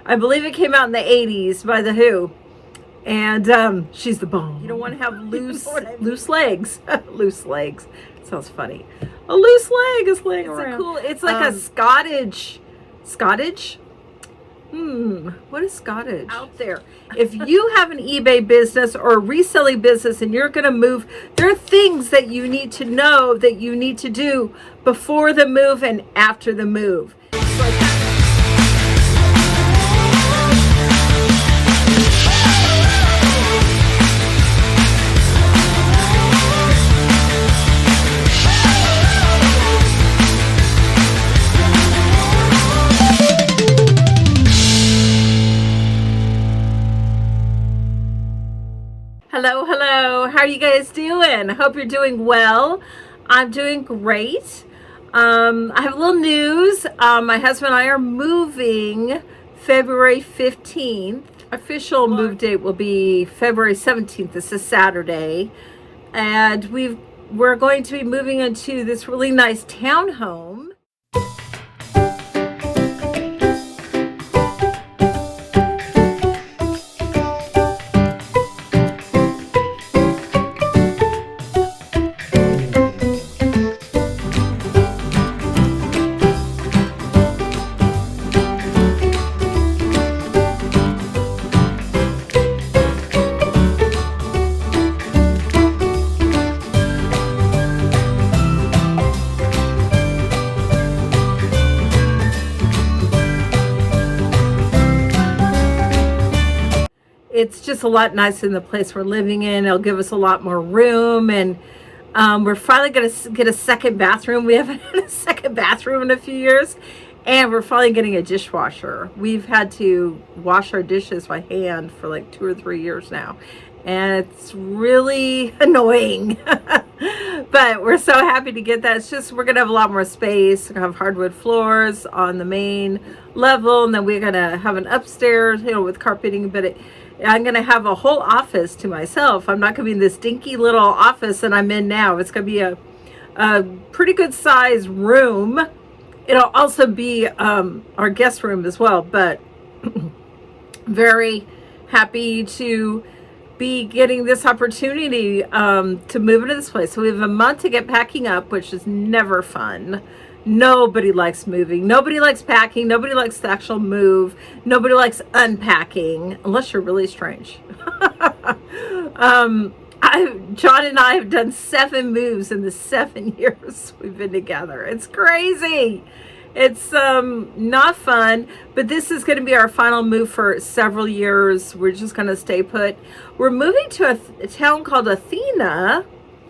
I believe it came out in the 80s by The Who. And she's the bomb. You don't want to have loose legs. Loose legs. Sounds funny. A loose leg is laying around. It's like a Scottish. What is Scottish? Out there. If you have an eBay business or a reselling business and you're going to move, there are things that you need to know that you need to do before the move and after the move. Hello. How are you guys doing? I hope you're doing well. I'm doing great. I have a little news. My husband and I are moving February 15th. Official move date will be February 17th. This is Saturday. And we're going to be moving into this really nice townhome. It's just a lot nicer than the place we're living in. It'll give us a lot more room, and we're finally going to get a second bathroom. We haven't had a second bathroom in a few years, and we're finally getting a dishwasher. We've had to wash our dishes by hand for like 2 or 3 years now, and it's really annoying. But we're so happy to get that. It's just we're going to have a lot more space. We're going to have hardwood floors on the main level, and then we're going to have an upstairs, with carpeting, but I'm going to have a whole office to myself. I'm not going to be in this dinky little office that I'm in now. It's going to be a pretty good size room. It'll also be our guest room as well, but very happy to be getting this opportunity to move into this place. So we have a month to get packing up, which is never fun. Nobody likes moving. Nobody likes packing. Nobody likes the actual move. Nobody likes unpacking, unless you're really strange. John and I have done 7 moves in the 7 years we've been together. It's crazy. It's not fun, but this is going to be our final move for several years. We're just going to stay put. We're moving to a town called Athena,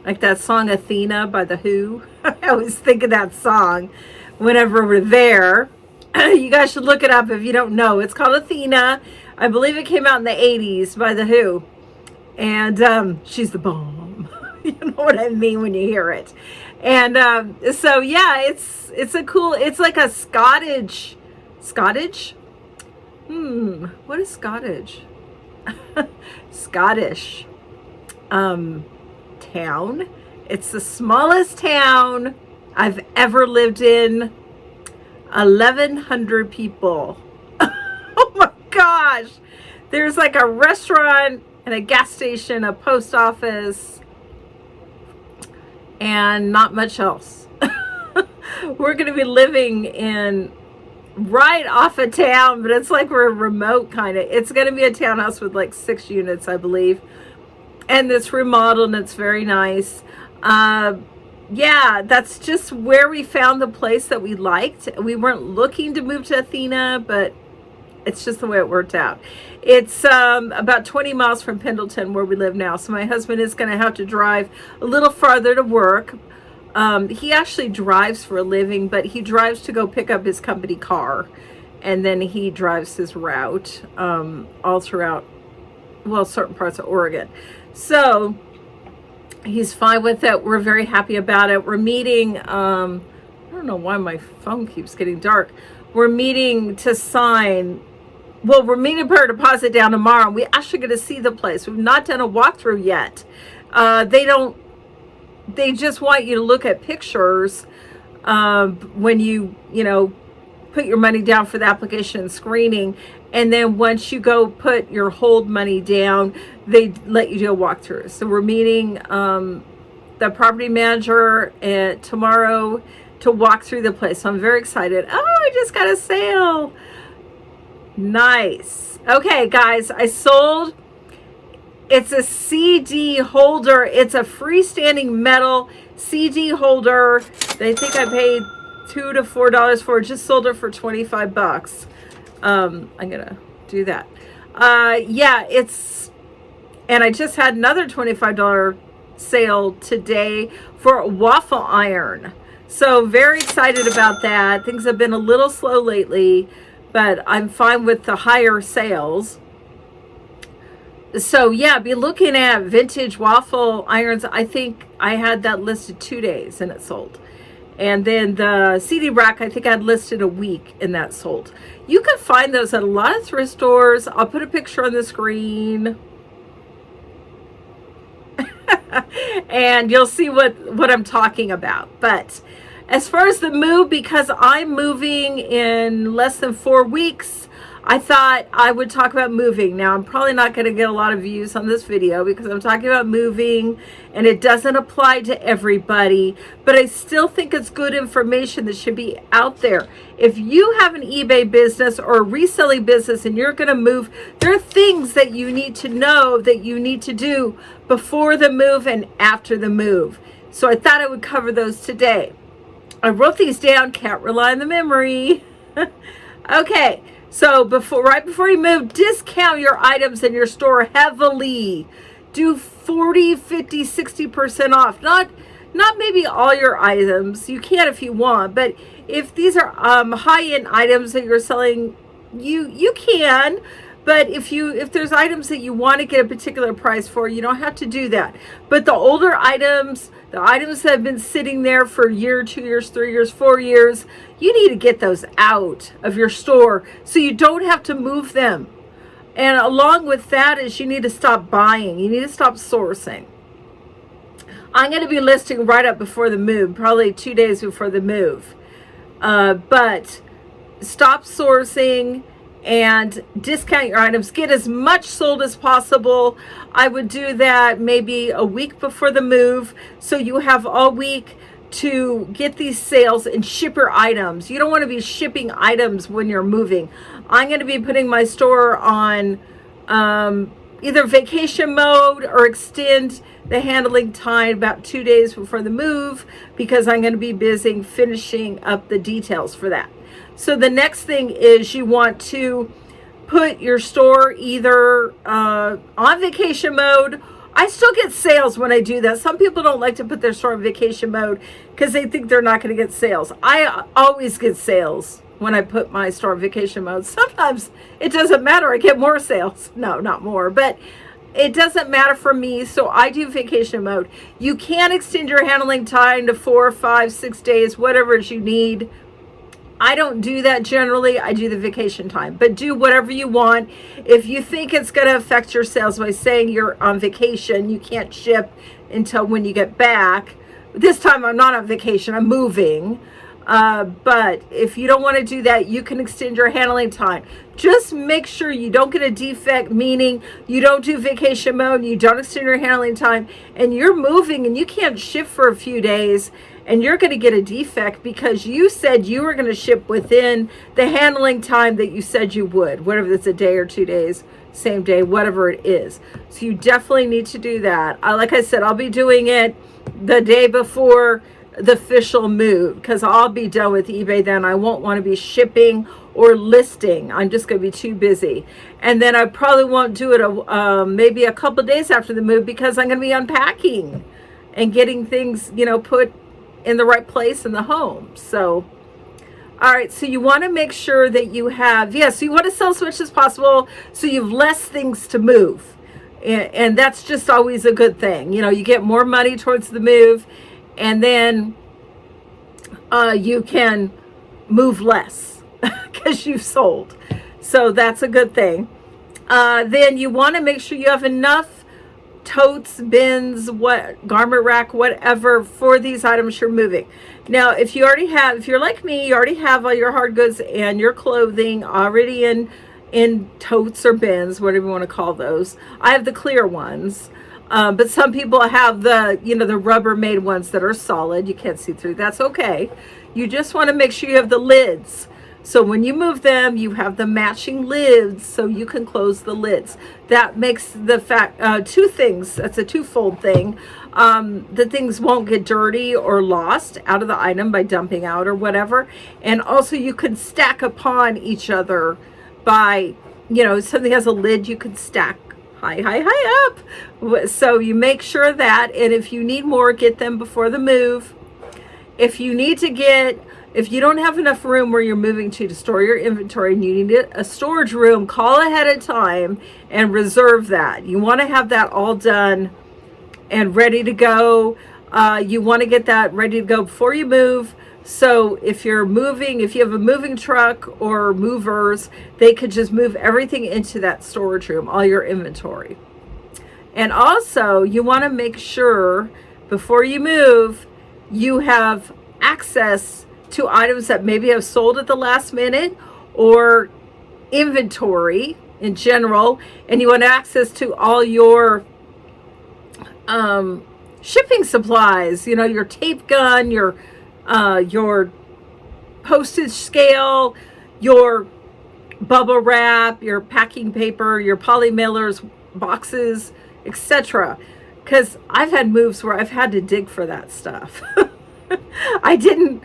like that song Athena by The Who. I always think of that song whenever we're there. You guys should look it up if you don't know. It's called Athena. I believe it came out in the 80s by The Who. And she's the bomb. You know what I mean when you hear it. And so yeah, it's like a Scottish. What is Scottish? Scottish town. It's the smallest town I've ever lived in. 1,100 people. Oh my gosh. There's like a restaurant and a gas station, a post office, and not much else. We're going to be living in right off of town, but it's like we're remote kind of. It's going to be a townhouse with like 6 units, I believe. And it's remodeled and it's very nice. Yeah, that's just where we found the place that we liked. We weren't looking to move to Athena, but it's just the way it worked out. It's about 20 miles from Pendleton where we live now. So my husband is going to have to drive a little farther to work. He actually drives for a living, but he drives to go pick up his company car. And then he drives his route all throughout, well, certain parts of Oregon. So he's fine with it. We're very happy about it. We're meeting, I don't know why my phone keeps getting dark. We're meeting to sign. Well, we're meeting to put our deposit down tomorrow. We actually get to see the place. We've not done a walkthrough yet. They just want you to look at pictures when you put your money down for the application and screening. And then once you go put your hold money down, they let you do a walkthrough. So we're meeting the property manager tomorrow to walk through the place. So I'm very excited. Oh, I just got a sale. Nice. Okay, guys, I sold. It's a CD holder. It's a freestanding metal CD holder. I think I paid $2 to $4 for it. Just sold it for 25 bucks. I'm gonna do that. Yeah, and I just had another $25 sale today for a waffle iron. So very excited about that. Things have been a little slow lately, but I'm fine with the higher sales. So yeah, be looking at vintage waffle irons. I think I had that listed 2 days and it sold. And then the CD rack, I think I had listed a week and that sold. You can find those at a lot of thrift stores. I'll put a picture on the screen. And you'll see what I'm talking about. But as far as the move, because I'm moving in less than 4 weeks, I thought I would talk about moving. Now, I'm probably not going to get a lot of views on this video because I'm talking about moving and it doesn't apply to everybody, but I still think it's good information that should be out there. If you have an eBay business or a reselling business and you're going to move, there are things that you need to know that you need to do before the move and after the move. So I thought I would cover those today. I wrote these down, can't rely on the memory. Okay. So right before you move, discount your items in your store heavily. Do 40, 50, 60% off. Not maybe all your items. You can if you want, but if these are high-end items that you're selling, you can. But if there's items that you want to get a particular price for, you don't have to do that. But the older items, the items that have been sitting there for a year, 2 years, 3 years, 4 years, you need to get those out of your store so you don't have to move them. And along with that is you need to stop buying. You need to stop sourcing. I'm going to be listing right up before the move, probably 2 days before the move. But stop sourcing and discount your items. Get as much sold as possible. I would do that maybe a week before the move, so you have all week to get these sales and ship your items. You don't want to be shipping items when you're moving. I'm going to be putting my store on either vacation mode or extend the handling time about 2 days before the move because I'm going to be busy finishing up the details for that. So the next thing is you want to put your store either on vacation mode. I still get sales when I do that. Some people don't like to put their store on vacation mode because they think they're not going to get sales. I always get sales when I put my store on vacation mode. Sometimes it doesn't matter. I get more sales. No, not more, but it doesn't matter for me. So I do vacation mode. You can extend your handling time to 4, 5, 6 days, whatever it is you need. I don't do that generally. I do the vacation time, but do whatever you want. If you think it's going to affect your sales by saying you're on vacation, you can't ship until when you get back. This time I'm not on vacation, I'm moving. But if you don't want to do that, you can extend your handling time. Just make sure you don't get a defect, meaning you don't do vacation mode, you don't extend your handling time, and you're moving and you can't ship for a few days, and you're going to get a defect because you said you were going to ship within the handling time that you said you would, whatever it's a day or 2 days, same day, whatever it is. So you definitely need to do that. Like I said, I'll be doing it the day before the official move because I'll be done with eBay then. I won't want to be shipping or listing. I'm just going to be too busy. And then I probably won't do it maybe a couple days after the move because I'm going to be unpacking and getting things, put in the right place in the home. So, all right, so you want to make sure that you have, so you want to sell as much as possible so you have less things to move. And that's just always a good thing. You get more money towards the move, and then you can move less because you've sold. So that's a good thing. Then you want to make sure you have enough totes, bins, what garment rack, whatever for these items you're moving. Now, if you're like me, you already have all your hard goods and your clothing already in totes or bins, whatever you want to call those. I have the clear ones. But some people have the Rubbermaid ones that are solid. You can't see through. That's okay. You just want to make sure you have the lids. So when you move them, you have the matching lids so you can close the lids. That makes the two things. That's a twofold thing. The things won't get dirty or lost out of the item by dumping out or whatever. And also you can stack upon each other by, something has a lid, you can stack high up. So you make sure that, and if you need more, get them before the move. If you don't have enough room where you're moving to store your inventory and you need a storage room, call ahead of time and reserve that. You want to have that all done and ready to go. You want to get that ready to go before you move. So if you have a moving truck or movers, they could just move everything into that storage room, all your inventory. And also you want to make sure before you move, you have access to items that maybe have sold at the last minute or inventory in general, and you want access to all your shipping supplies, your tape gun, your postage scale, your bubble wrap, your packing paper, your poly mailers, boxes, etc. Because I've had moves where I've had to dig for that stuff. I didn't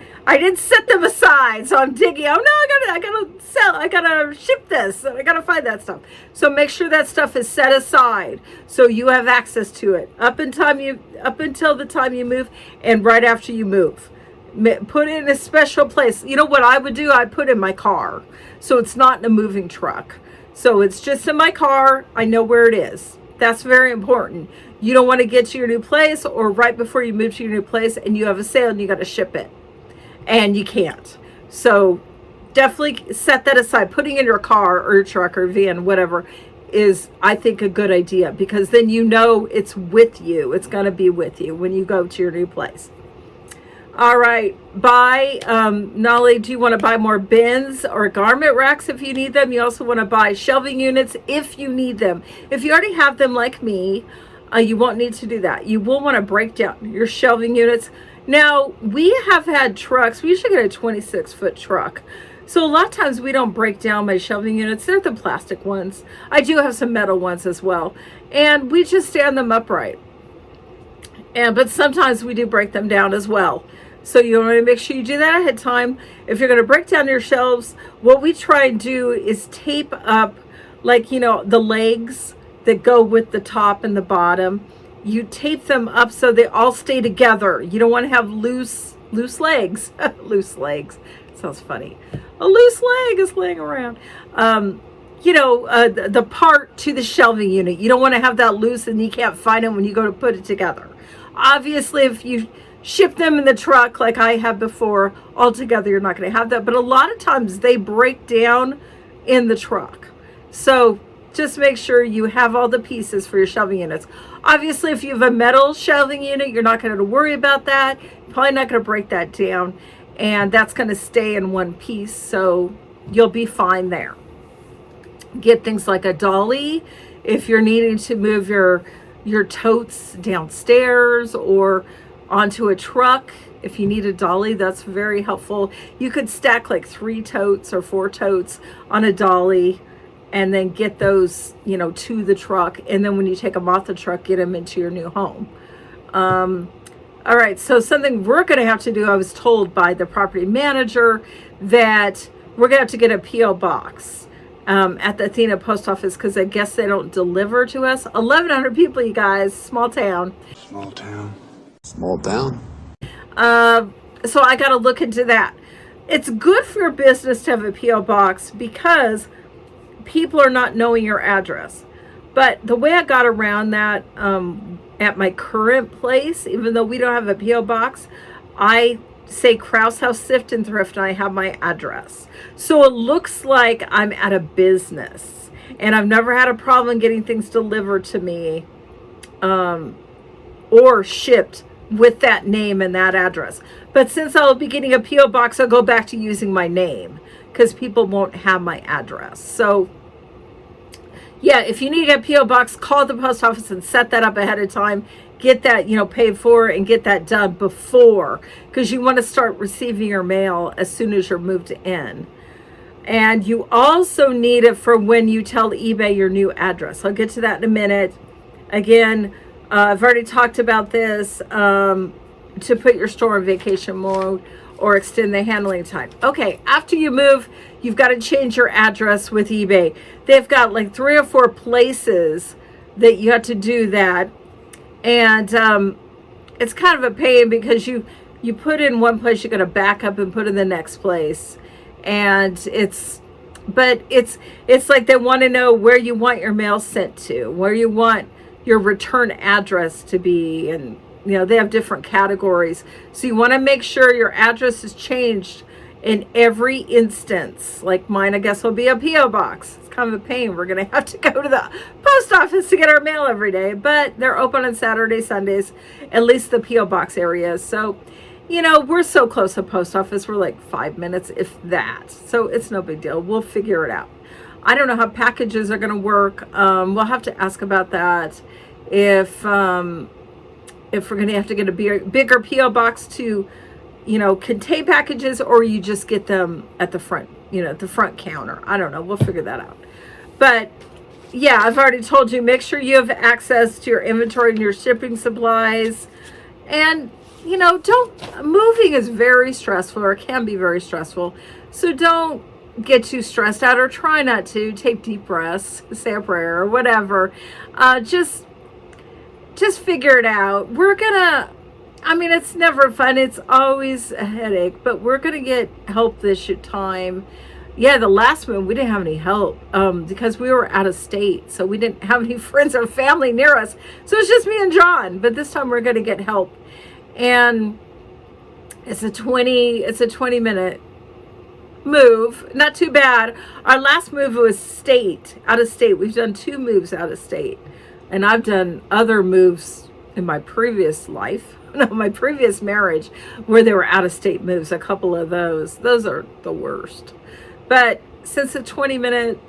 set them aside, so I'm digging. Oh no, I gotta ship this, and I gotta find that stuff. So make sure that stuff is set aside so you have access to it up until the time you move and right after you move. Put it in a special place. You know what I would do? I'd put it in my car, so it's not in a moving truck. So it's just in my car. I know where it is. That's very important. You don't want to get to your new place or right before you move to your new place and you have a sale and you got to ship it and you can't. So definitely set that aside. Putting in your car or your truck or van, whatever, is, I think, a good idea, because then it's with you. It's going to be with you when you go to your new place. All right, not only do you want to buy more bins or garment racks if you need them, you also want to buy shelving units if you need them. If you already have them like me, you won't need to do that. You will want to break down your shelving units. Now, we have had trucks. We usually get a 26-foot truck. So a lot of times we don't break down my shelving units. They're the plastic ones. I do have some metal ones as well. And we just stand them upright. But sometimes we do break them down as well. So you want to make sure you do that ahead of time. If you're going to break down your shelves, what we try and do is tape up, the legs that go with the top and the bottom. You tape them up so they all stay together. You don't want to have loose legs. Loose legs. Sounds funny. A loose leg is laying around. The part to the shelving unit. You don't want to have that loose and you can't find it when you go to put it together. Obviously, if you ship them in the truck like I have before, altogether you're not going to have that. But a lot of times they break down in the truck. So just make sure you have all the pieces for your shelving units. Obviously, if you have a metal shelving unit, you're not going to worry about that. You're probably not going to break that down. And that's going to stay in one piece. So you'll be fine there. Get things like a dolly if you're needing to move your totes downstairs or onto a truck. If you need a dolly, that's very helpful. You could stack like 3 totes or 4 totes on a dolly and then get those, to the truck. And then when you take them off the truck, get them into your new home. All right, so something we're going to have to do, I was told by the property manager that we're going to have to get a P.O. box at the Athena post office, because I guess they don't deliver to us. 1,100 people, you guys, small town. Small town. So I got to look into that. It's good for your business to have a P.O. box because people are not knowing your address. But the way I got around that at my current place, even though we don't have a P.O. box, I say Kraus House Thrift and Thrift, and I have my address. So it looks like I'm at a business. And I've never had a problem getting things delivered to me or shipped with that name and that address. But since I'll be getting a P.O. box, I'll go back to using my name because people won't have my address. So yeah, if you need a P.O. box, call the post office and set that up ahead of time. Get that, paid for and get that done before, because you want to start receiving your mail as soon as you're moved in. And you also need it for when you tell eBay your new address. I'll get to that in a minute. Again, I've already talked about this, to put your store in vacation mode or extend the handling time. Okay, after you move, you've got to change your address with eBay. They've got like 3 or 4 places that you have to do that. And it's kind of a pain because you put in one place, you got to back up and put in the next place. And it's like they want to know where you want your mail sent to, where you want your return address to be. And, they have different categories. So you want to make sure your address is changed in every instance. Like mine, I guess, will be a P.O. box. It's kind of a pain. We're going to have to go to the post office to get our mail every day. But they're open on Saturdays, Sundays, at least the P.O. box areas. So, we're so close to post office. We're like 5 minutes, if that. So it's no big deal. We'll figure it out. I don't know how packages are going to work. We'll have to ask about that. If we're going to have to get a bigger P.O. box to, contain packages, or you just get them at the front, at the front counter. I don't know. We'll figure that out. But yeah, I've already told you, make sure you have access to your inventory and your shipping supplies. And, moving is very stressful, or can be very stressful. So don't get too stressed out, or try not to. Take deep breaths, say a prayer, or whatever. Just figure it out. It's never fun. It's always a headache, but we're going to get help this time. Yeah, the last one, we didn't have any help because we were out of state. So we didn't have any friends or family near us. So it's just me and John. But this time we're going to get help. And it's a 20-minute move. Not too bad. Our last move was out of state. We've done 2 moves out of state. And I've done other moves in my previous life, my previous marriage, where they were out-of-state moves. A couple of those are the worst. But since a 20-minute,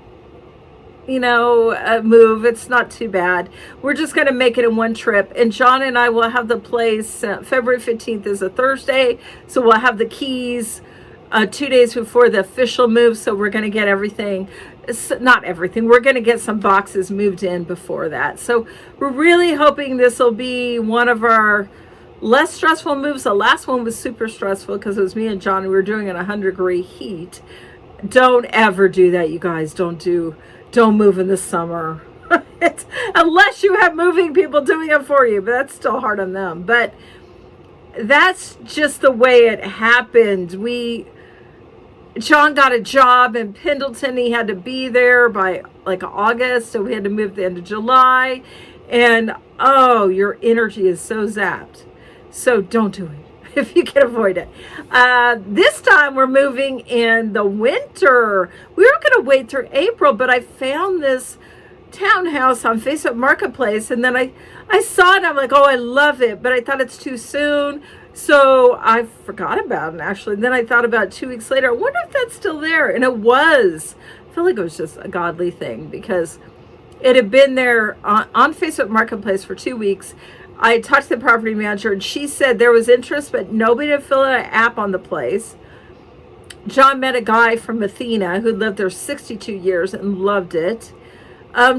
move, it's not too bad. We're just going to make it in one trip. And John and I will have the place. February 15th is a Thursday, so we'll have the keys 2 days before the official move. So we're going to get everything. Not everything. We're going to get some boxes moved in before that. So we're really hoping this will be one of our less stressful moves. The last one was super stressful because it was me and John. We were doing it in 100-degree heat. Don't ever do that, you guys. Don't move in the summer. Unless you have moving people doing it for you, but that's still hard on them. But that's just the way it happened. John got a job in Pendleton. He had to be there by like August, so we had to move at the end of July. And your energy is so zapped. So don't do it if you can avoid it. This time we're moving in the winter. We were going to wait through April, but I found this townhouse on Facebook Marketplace, and then I saw it. I'm like, I love it, but I thought it's too soon. So I forgot about it, actually. And then I thought about 2 weeks later, I wonder if that's still there. And it was. I feel like it was just a godly thing because it had been there on Facebook Marketplace for 2 weeks. I talked to the property manager, and she said there was interest, but nobody had filled out an app on the place. John met a guy from Athena who lived there 62 years and loved it.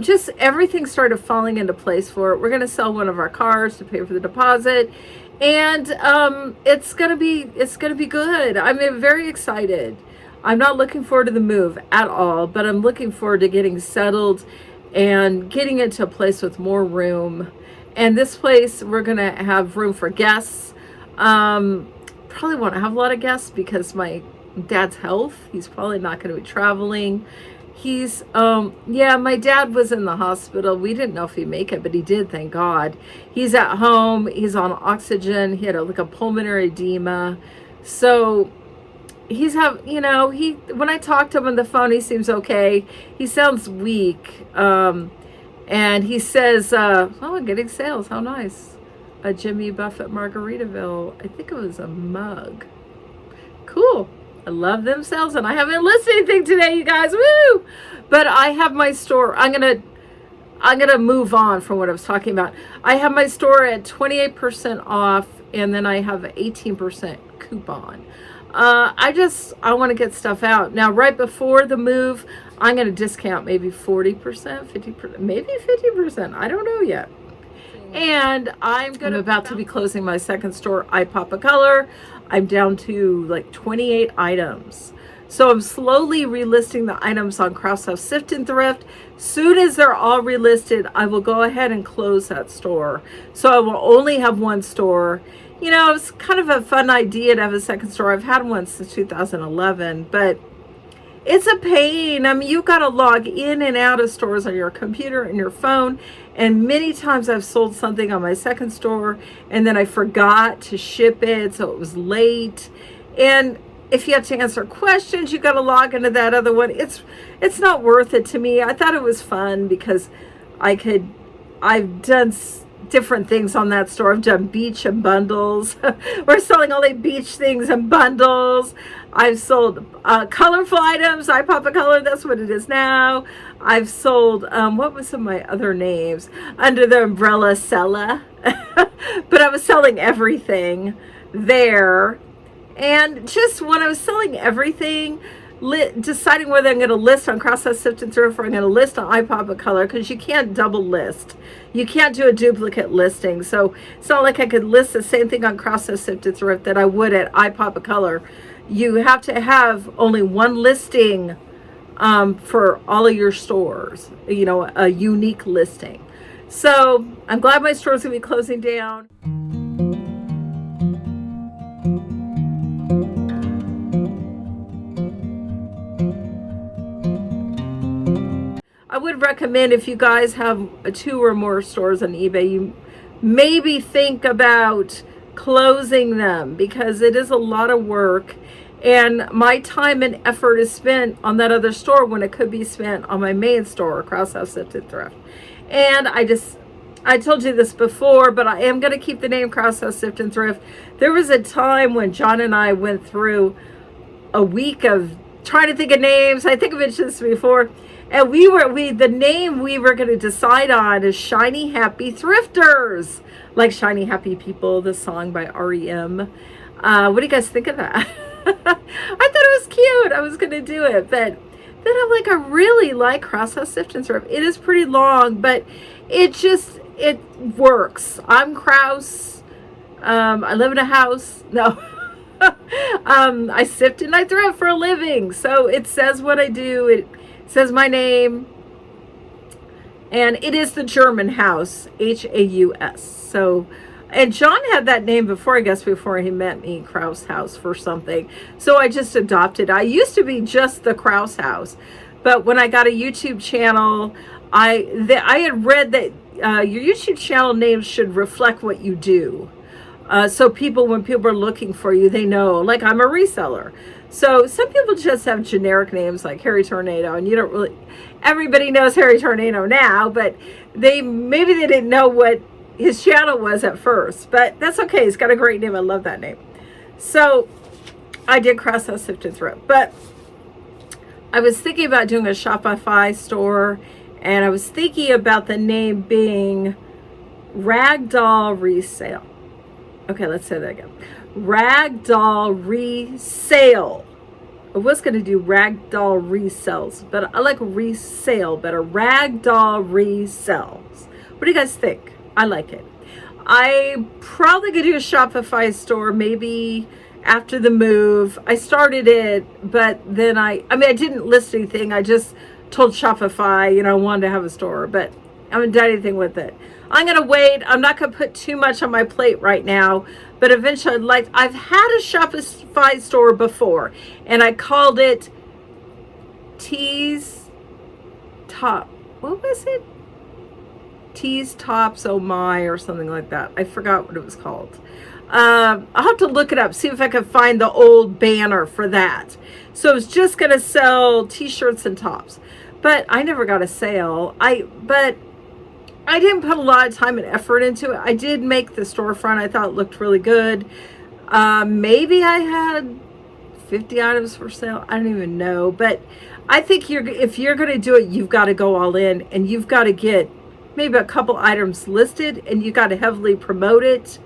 Just everything started falling into place for it. We're going to sell one of our cars to pay for the deposit. And it's gonna be good. I'm very excited. I'm not looking forward to the move at all, but I'm looking forward to getting settled and getting into a place with more room. And this place, we're gonna have room for guests. Probably won't have a lot of guests because my dad's health. He's probably not going to be traveling. My dad was in the hospital. We didn't know if he'd make it, but he did, thank God. He's at home. He's on oxygen. He had a pulmonary edema. So when I talked to him on the phone, he seems okay. He sounds weak. And he says, oh, I'm getting sales. How nice. A Jimmy Buffett Margaritaville. I think it was a mug. Cool. I love them sales, and I haven't listed anything today, you guys. Woo! But I have my store. I'm gonna move on from what I was talking about. I have my store at 28% off, and then I have an 18% coupon. I want to get stuff out. Now, right before the move, I'm going to discount maybe 40%, 50%, maybe 50%. I don't know yet. And I'm about to be closing my second store, I Pop a Color. I'm down to like 28 items. So I'm slowly relisting the items on Crouse House Sift and Thrift. Soon as they're all relisted, I will go ahead and close that store. So I will only have one store. You know, it's kind of a fun idea to have a second store. I've had one since 2011, but it's a pain. I mean, you've got to log in and out of stores on your computer and your phone. And many times I've sold something on my second store and then I forgot to ship it, so it was late. And if you have to answer questions, you got to log into that other one. It's not worth it to me. I thought it was fun because I've done different things on that store. I've done beach and bundles. We're selling all the beach things and bundles. I've sold colorful items. I Pop a Color, that's what it is now. I've sold, what was some of my other names? Under the umbrella Sella. But I was selling everything there. And just when I was selling everything, deciding whether I'm going to list on Crouse House Sift and Thrift or I'm going to list on I Pop a Color, because you can't double list. You can't do a duplicate listing. So it's not like I could list the same thing on Crouse House Sift and Thrift that I would at I Pop a Color. You have to have only one listing for all of your stores, you know, a unique listing. So I'm glad my store's going to be closing down. I would recommend, if you guys have 2 or more stores on eBay, you maybe think about closing them, because it is a lot of work and my time and effort is spent on that other store when it could be spent on my main store, Crouse House Sift and Thrift. And I told you this before, but I am going to keep the name Crouse House Sift and Thrift. There was a time when John and I went through a week of trying to think of names. I think I mentioned this before. And the name we were going to decide on is Shiny Happy Thrifters. Like Shiny Happy People, the song by REM. What do you guys think of that? I thought it was cute. I was going to do it. But then I'm like, I really like Crouse House Sift and Thrift. It is pretty long, but it works. I'm Crouse. I live in a house. No. I sift and I thrift for a living. So it says what I do. It says my name. And it is the German house, Haus. So, and John had that name before, I guess, before he met me, Crouse House for something. So I just adopted. I used to be just the Crouse House. But when I got a YouTube channel, I had read that your YouTube channel name should reflect what you do. So when people are looking for you, they know, like, I'm a reseller. So some people just have generic names like Harry Tornado, and you don't really, everybody knows Harry Tornado now, but maybe they didn't know what his channel was at first, but that's okay. He's got a great name. I love that name. So I did Crouse House Sift and Thrift, but I was thinking about doing a Shopify store, and I was thinking about the name being Ragdoll Resale. Okay, let's say that again. Ragdoll Resale. I was going to do Ragdoll Resells, but I like resale better. Ragdoll Resells. What do you guys think? I like it. I probably could do a Shopify store maybe after the move. I started it, but then I didn't list anything. I just told Shopify, I wanted to have a store, but I haven't done anything with it. I'm going to wait. I'm not going to put too much on my plate right now, but eventually I've had a Shopify store before, and I called it Tees Top. What was it? Tees Tops Oh My or something like that. I forgot what it was called. I'll have to look it up, see if I can find the old banner for that. So I was just going to sell t-shirts and tops, but I never got a sale. But I didn't put a lot of time and effort into it. I did make the storefront. I thought it looked really good. Maybe I had 50 items for sale. I don't even know. But I think if you're going to do it, you've got to go all in, and you've got to get maybe a couple items listed, and you got to heavily promote it.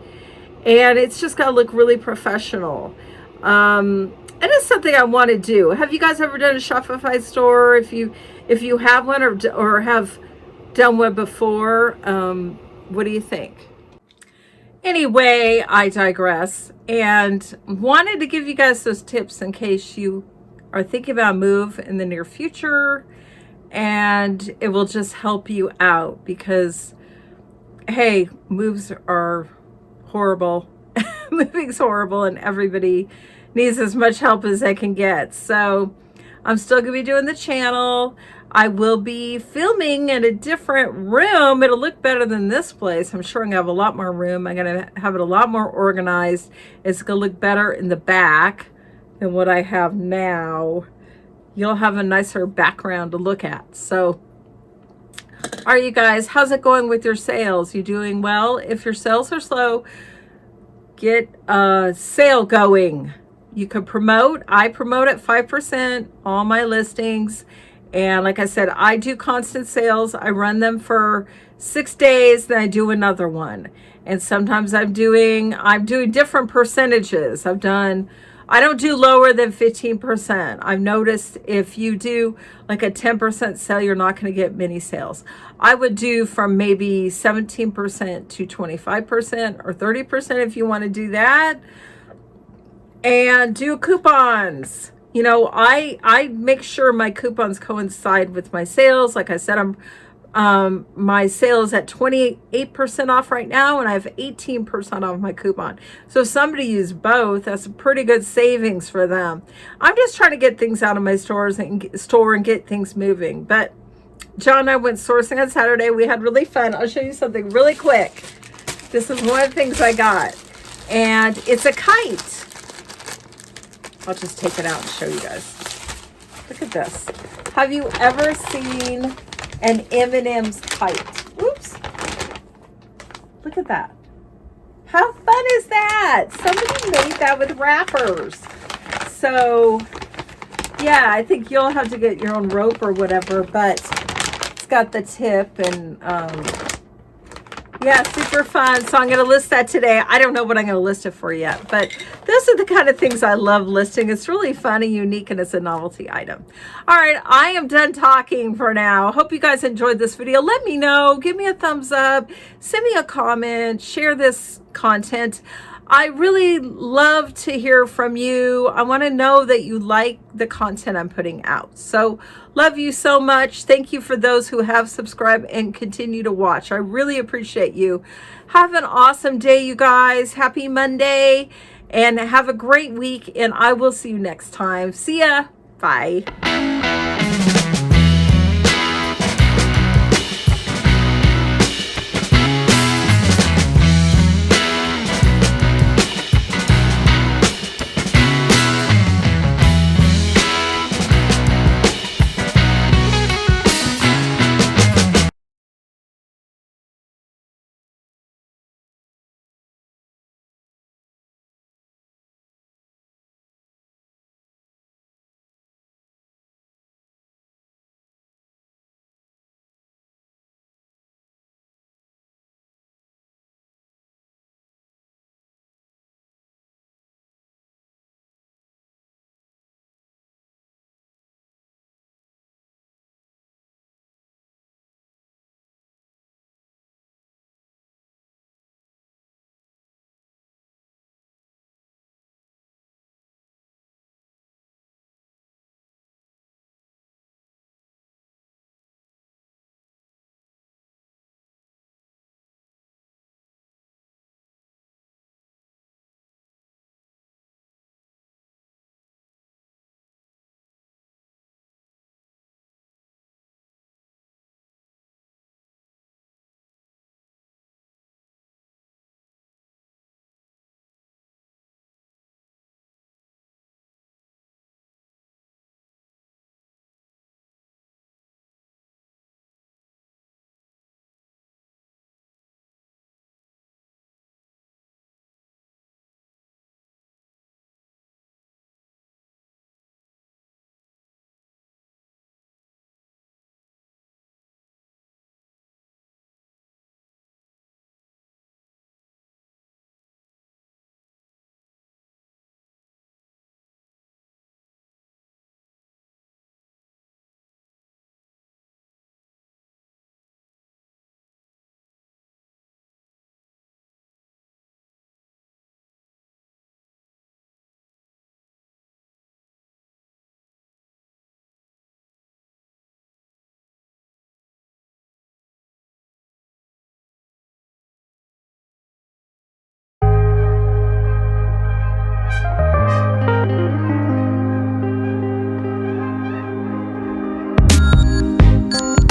And it's just got to look really professional. And it's something I want to do. Have you guys ever done a Shopify store? If you have one or have done one before, what do you think? Anyway, I digress, and wanted to give you guys those tips in case you are thinking about a move in the near future, and it will just help you out because, hey, moves are horrible. Moving's horrible, and everybody needs as much help as they can get. So I'm still going to be doing the channel. I will be filming in a different room. It'll look better than this place. I'm sure I'm going to have a lot more room. I'm going to have it a lot more organized. It's going to look better in the back than what I have now. You'll have a nicer background to look at. So, all right, you guys, how's it going with your sales? You doing well? If your sales are slow, get a sale going. You could promote. I promote at 5% all my listings. And like I said, I do constant sales. I run them for 6 days, then I do another one. And sometimes I'm doing different percentages. I don't do lower than 15%. I've noticed if you do like a 10% sale, you're not going to get many sales. I would do from maybe 17% to 25% or 30% if you want to do that. And do coupons. You know, I make sure my coupons coincide with my sales. Like I said, my sales at 28% off right now, and I have 18% off my coupon. So if somebody used both, that's a pretty good savings for them. I'm just trying to get things out of my stores and get things moving. But John and I went sourcing on Saturday. We had really fun. I'll show you something really quick. This is one of the things I got, and it's a kite. I'll just take it out and show you guys. Look at this. Have you ever seen an M&M's kite? Oops. Look at that. How fun is that? Somebody made that with wrappers. So, yeah, I think you'll have to get your own rope or whatever, but it's got the tip and, yeah, super fun. So I'm going to list that today. I don't know what I'm going to list it for yet, but those are the kind of things I love listing. It's really fun and unique, and it's a novelty item. All right, I am done talking for now. Hope you guys enjoyed this video. Let me know. Give me a thumbs up. Send me a comment. Share this content. I really love to hear from you. I want to know that you like the content I'm putting out. So love you so much. Thank you for those who have subscribed and continue to watch. I really appreciate you. Have an awesome day, you guys. Happy Monday, and have a great week, and I will see you next time. See ya. Bye.